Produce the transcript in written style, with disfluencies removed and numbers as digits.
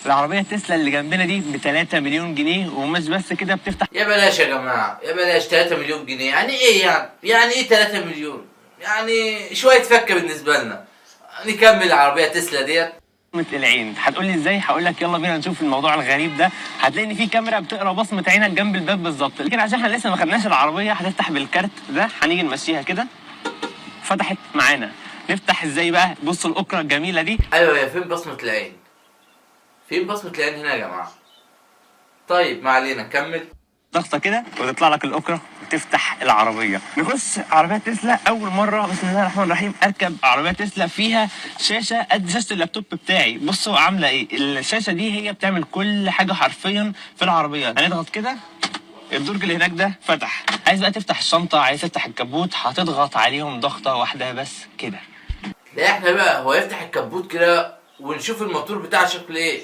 العربيه تسلا اللي جنبنا دي ب 3 مليون جنيه، ومش بس كده بتفتح. يا بلاش يا جماعة، يا بلاش. 3 مليون جنيه يعني ايه يعني؟ يعني ايه 3 مليون؟ يعني شوية فكة بالنسبة لنا. نكمل العربية تسلا ديت. بصمة العين، هتقول لي ازاي؟ هقول لك يلا بينا نشوف الموضوع الغريب ده. هتلاقي ان في كاميرا بتقرا بصمه عينك جنب الباب بالظبط، لكن عشان احنا لسه ما خدناش العربيه هتفتح بالكارت ده. هنيجي نمشيها كده، فتحت معانا. نفتح ازاي بقى؟ بص الاكره الجميله دي. ايوه، يا فين بصمة العين؟ فين بصمة العين هنا يا جماعة؟ طيب ما علينا، نكمل. ضغطه كده وتطلع لك الاكره وتفتح العربيه. نخش عربيه تسلا. اول مره بسم الله الرحمن الرحيم اركب عربيه تسلا فيها شاشه قد شاشه اللابتوب بتاعي. بصوا عامله ايه الشاشه دي، هي بتعمل كل حاجه حرفيا في العربيه. هنضغط كده، الدرج اللي هناك ده فتح. عايز بقى تفتح الشنطه، عايز تفتح الكبوت، هتضغط عليهم ضغطه واحده بس كده. لا احنا بقى هو يفتح الكبوت كده ونشوف الموتور بتاعه شكله ايه.